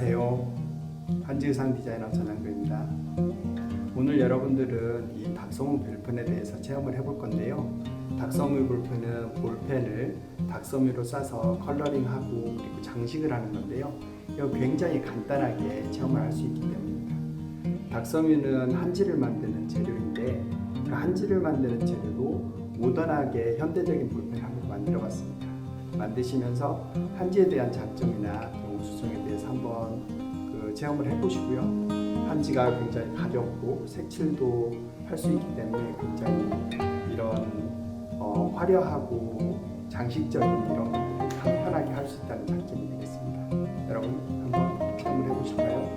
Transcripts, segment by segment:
안녕하세요. 한지의상 디자이너 전한글입니다. 오늘 여러분들은 이 닥서무 볼펜에 대해서 체험을 해볼 건데요. 닥서무 볼펜은 볼펜을 닥서무로 싸서 컬러링하고 그리고 장식을 하는 건데요. 이거 굉장히 간단하게 체험을 할 수 있기 때문입니다. 닥서무는 한지를 만드는 재료인데 그 한지를 만드는 재료로 모던하게 현대적인 볼펜을 한번 만들어 봤습니다. 만드시면서 한지에 대한 장점이나 우수성에 대해서 한번 체험을 해보시고요. 한지가 굉장히 가볍고 색칠도 할 수 있기 때문에 굉장히 이런 화려하고 장식적인 이런 것들을 간편하게 할 수 있다는 장점이 되겠습니다. 여러분 한번 체험을 해보실까요?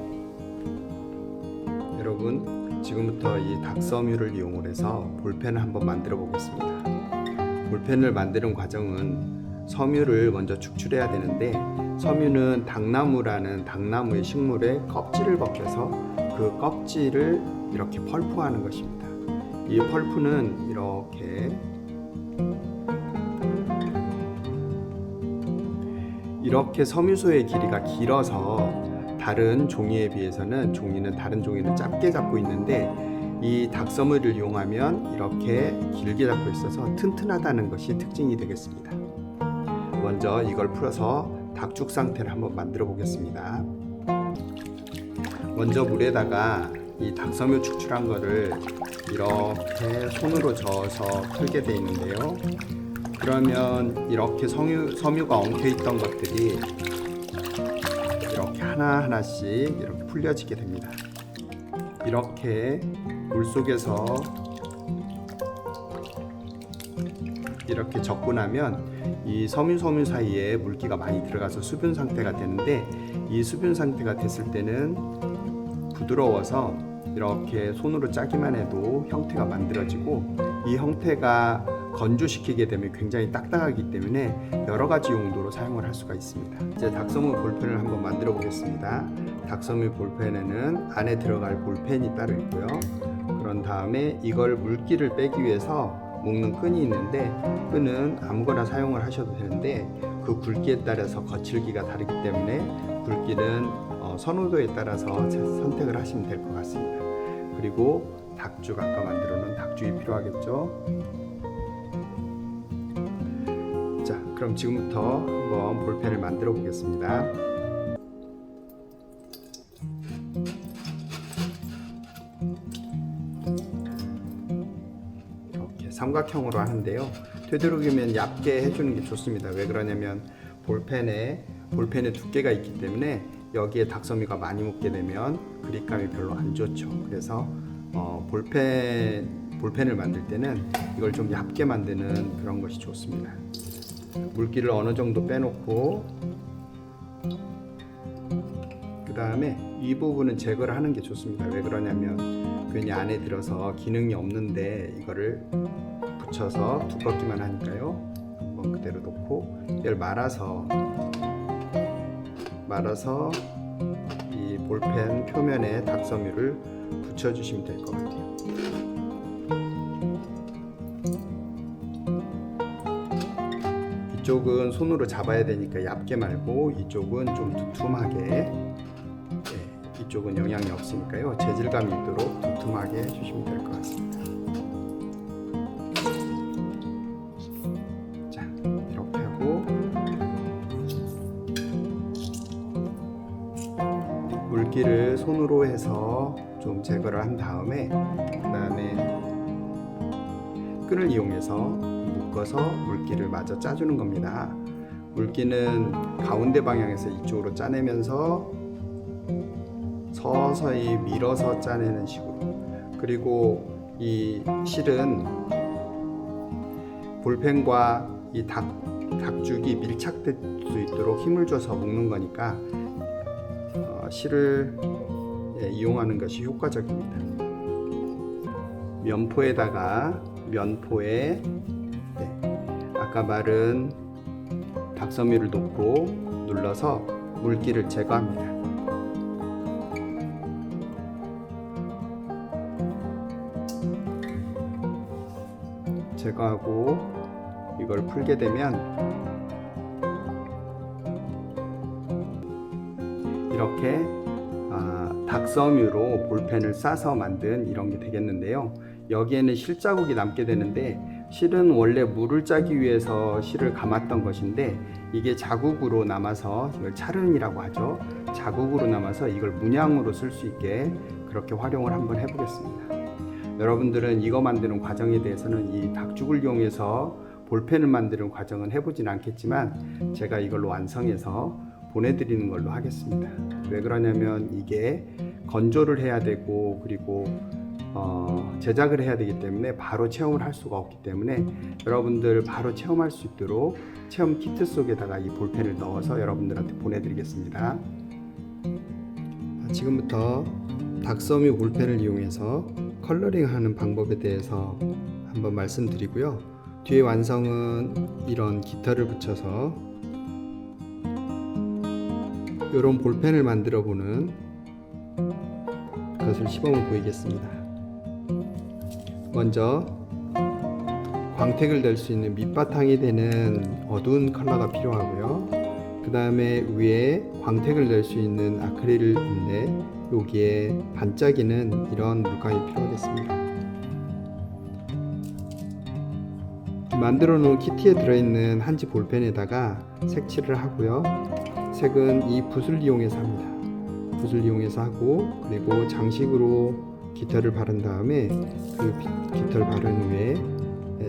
여러분 지금부터 이 닥서뮤를 이용을 해서 볼펜을 한번 만들어 보겠습니다. 볼펜을 만드는 과정은 섬유를 먼저 축출해야 되는데 섬유는 당나무라는 당나무의 식물의 껍질을 벗겨서 그 껍질을 이렇게 펄프하는 것입니다. 이 펄프는 이렇게 섬유소의 길이가 길어서 다른 종이에 비해서는 다른 종이는 짧게 잡고 있는데 이 닥서뮤를 이용하면 이렇게 길게 잡고 있어서 튼튼하다는 것이 특징이 되겠습니다. 먼저 이걸 풀어서 닭죽 상태를 한번 만들어 보겠습니다. 먼저 물에다가 이 닥서뮤 축출한 거를 이렇게 손으로 저어서 풀게 되어 있는데요. 그러면 이렇게 섬유가 엉켜 있던 것들이 이렇게 하나하나씩 이렇게 풀려지게 됩니다. 이렇게 물속에서 이렇게 적고 나면 이 섬유 사이에 물기가 많이 들어가서 수분 상태가 되는데 이 수분 상태가 됐을 때는 부드러워서 이렇게 손으로 짜기만 해도 형태가 만들어지고 이 형태가 건조시키게 되면 굉장히 딱딱하기 때문에 여러 가지 용도로 사용을 할 수가 있습니다. 이제 닥서무 볼펜을 한번 만들어 보겠습니다. 닥서무 볼펜에는 안에 들어갈 볼펜이 따로 있고요. 그런 다음에 이걸 물기를 빼기 위해서 묶는 끈이 있는데 끈은 아무거나 사용을 하셔도 되는데 그 굵기에 따라서 거칠기가 다르기 때문에 굵기는 선호도에 따라서 선택을 하시면 될 것 같습니다. 그리고 닭죽 아까 만들어 놓은 닭죽이 필요하겠죠. 자, 그럼 지금부터 한번 볼펜을 만들어 보겠습니다. 삼각형으로 하는데요. 되도록이면 얇게 해주는 게 좋습니다. 왜 그러냐면 볼펜에 두께가 있기 때문에 여기에 닥서뮤가 많이 묻게 되면 그립감이 별로 안 좋죠. 그래서 볼펜을 만들 때는 이걸 좀 얇게 만드는 그런 것이 좋습니다. 물기를 어느 정도 빼놓고 그 다음에 이 부분은 제거를 하는 게 좋습니다. 왜 그러냐면 괜히 안에 들어서 기능이 없는데 이거를 붙여서 두껍기만 하니까요. 한번 그대로 놓고 이걸 말아서 이 볼펜 표면에 닥서뮤를 붙여주시면 될 것 같아요. 이쪽은 손으로 잡아야 되니까 얇게 말고 이쪽은 좀 두툼하게, 이쪽은 영향이 없으니까요. 재질감이 있도록 두툼하게 해주시면 될 것 같습니다. 자, 이렇게 하고 물기를 손으로 해서 좀 제거를 한 다음에 그 다음에 끈을 이용해서 묶어서 물기를 마저 짜주는 겁니다. 물기는 가운데 방향에서 이쪽으로 짜내면서 서서히 밀어서 짜내는 식으로. 그리고 이 실은 볼펜과 이 닭죽이 밀착될 수 있도록 힘을 줘서 묶는 거니까 실을 이용하는 것이 효과적입니다. 면포에 아까 마른 닥서뮤를 놓고 눌러서 물기를 제거합니다. 제거하고 이걸 풀게 되면 이렇게 닥섬유로 볼펜을 싸서 만든 이런 게 되겠는데요. 여기에는 실자국이 남게 되는데 실은 원래 물을 짜기 위해서 실을 감았던 것인데 이게 자국으로 남아서 이걸 찰은이라고 하죠. 자국으로 남아서 이걸 문양으로 쓸 수 있게 그렇게 활용을 한번 해보겠습니다. 여러분들은 이거 만드는 과정에 대해서는 이 닭죽을 이용해서 볼펜을 만드는 과정은 해보진 않겠지만 제가 이걸로 완성해서 보내드리는 걸로 하겠습니다. 왜 그러냐면 이게 건조를 해야 되고 그리고 제작을 해야 되기 때문에 바로 체험을 할 수가 없기 때문에 여러분들 바로 체험할 수 있도록 체험 키트 속에다가 이 볼펜을 넣어서 여러분들한테 보내드리겠습니다. 지금부터 닥섬유 볼펜을 이용해서 컬러링하는 방법에 대해서 한번 말씀드리고요. 뒤에 완성은 이런 깃털을 붙여서 이런 볼펜을 만들어 보는 것을 시범을 보이겠습니다. 먼저 광택을 낼 수 있는 밑바탕이 되는 어두운 컬러가 필요하고요. 그 다음에 위에 광택을 낼 수 있는 아크릴인데 여기에 반짝이는 이런 물감이 필요하겠습니다. 만들어 놓은 키트에 들어있는 한지 볼펜에다가 색칠을 하고요. 색은 이 붓을 이용해서 합니다. 붓을 이용해서 하고 그리고 장식으로 깃털을 바른 다음에 그 깃털 바른 후에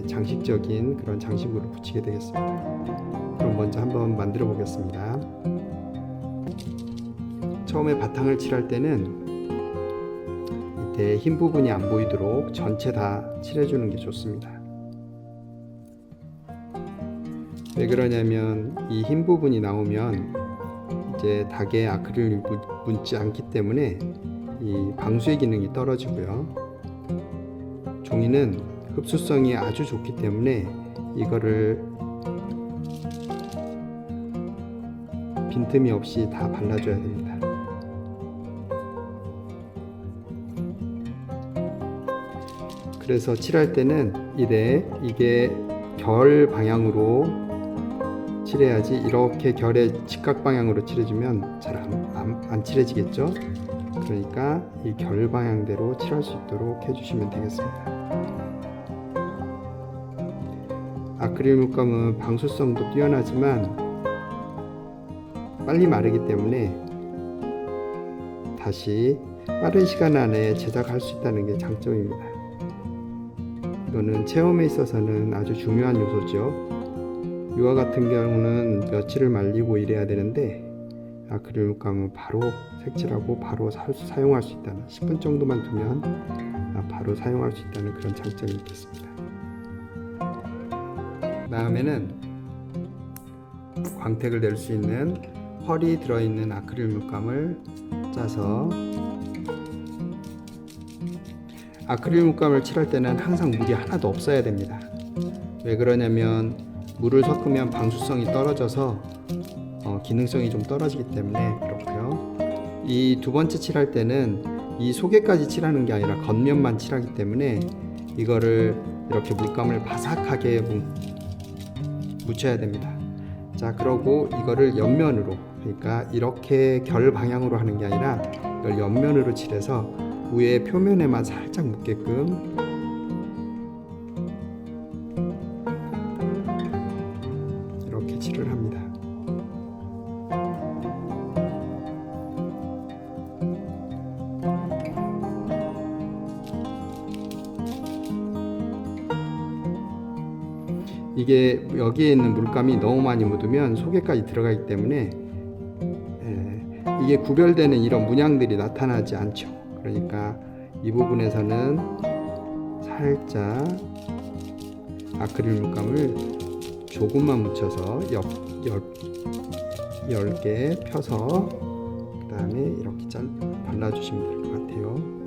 장식적인 그런 장식으로 붙이게 되겠습니다. 그럼 먼저 한번 만들어 보겠습니다. 처음에 바탕을 칠할 때는 이때 흰 부분이 안 보이도록 전체 다 칠해주는 게 좋습니다. 왜 그러냐면 이 흰 부분이 나오면 이제 닭에 아크릴을 묻지 않기 때문에 이 방수의 기능이 떨어지고요. 종이는 흡수성이 아주 좋기 때문에 이거를 빈틈이 없이 다 발라줘야 됩니다. 그래서 칠할 때는 이게 결 방향으로 칠해야지 이렇게 결의 직각 방향으로 칠해주면 잘 안 칠해지겠죠? 그러니까 이 결 방향대로 칠할 수 있도록 해주시면 되겠습니다. 아크릴 물감은 방수성도 뛰어나지만 빨리 마르기 때문에 다시 빠른 시간 안에 제작할 수 있다는 게 장점입니다. 이거는 체험에 있어서는 아주 중요한 요소죠. 이와 같은 경우는 며칠을 말리고 이래야 되는데 아크릴 물감은 바로 색칠하고 바로 사용할 수 있다는 10분 정도만 두면 바로 사용할 수 있다는 그런 장점이 있겠습니다. 다음에는 광택을 낼 수 있는 펄이 들어있는 아크릴 물감을 짜서 아크릴 물감을 칠할 때는 항상 물이 하나도 없어야 됩니다. 왜 그러냐면 물을 섞으면 방수성이 떨어져서 기능성이 좀 떨어지기 때문에 그렇고요. 이 두 번째 칠할 때는 이 속에까지 칠하는 게 아니라 겉면만 칠하기 때문에 이거를 이렇게 물감을 바삭하게 묻혀야 됩니다. 자, 그러고 이거를 옆면으로, 그러니까 이렇게 결 방향으로 하는 게 아니라 이걸 옆면으로 칠해서 위에 표면에만 살짝 묻게끔 이렇게 칠을 합니다. 이게 여기에 있는 물감이 너무 많이 묻으면 속에까지 들어가기 때문에 이게 구별되는 이런 문양들이 나타나지 않죠. 그러니까 이 부분에서는 살짝 아크릴 물감을 조금만 묻혀서 10개 펴서 그 다음에 이렇게 발라주시면 될 것 같아요.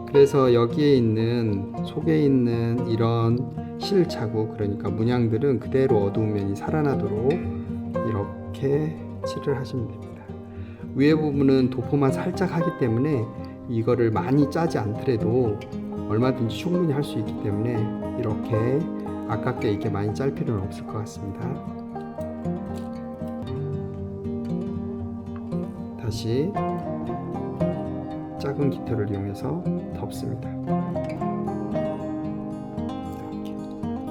그래서 여기에 있는 속에 있는 이런 실 자국, 그러니까 문양들은 그대로 어두운 면이 살아나도록 이렇게 칠을 하시면 됩니다. 위에 부분은 도포만 살짝 하기 때문에 이거를 많이 짜지 않더라도 얼마든지 충분히 할 수 있기 때문에 이렇게 아깝게 이렇게 많이 짤 필요는 없을 것 같습니다. 다시 작은 깃털을 이용해서 덮습니다. 이렇게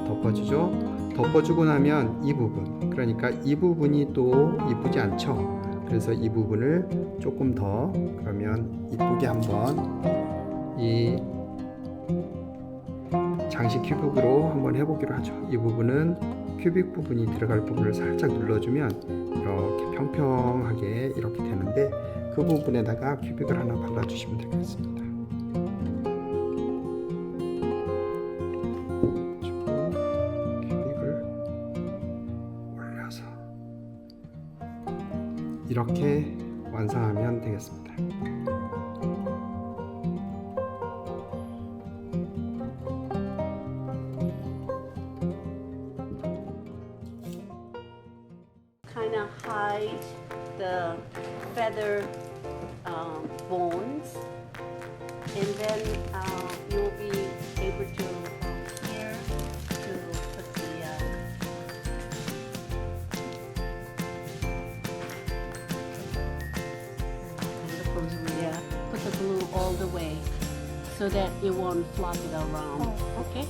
덮어주죠. 덮어주고 나면 이 부분, 그러니까 이 부분이 또 이쁘지 않죠. 그래서 이 부분을 조금 더 그러면 이쁘게 한번 이 장식 큐빅으로 한번 해보기로 하죠. 이 부분은 큐빅 부분이 들어갈 부분을 살짝 눌러주면 이렇게 평평하게 이렇게 되는데 그 부분에다가 큐빅을 하나 발라주시면 되겠습니다. 큐빅을 올려서 이렇게 완성하면 되겠습니다. Kind of hide the feather bones, and then you'll be able to here to put put the glue all the way so that it won't flop it around. Okay.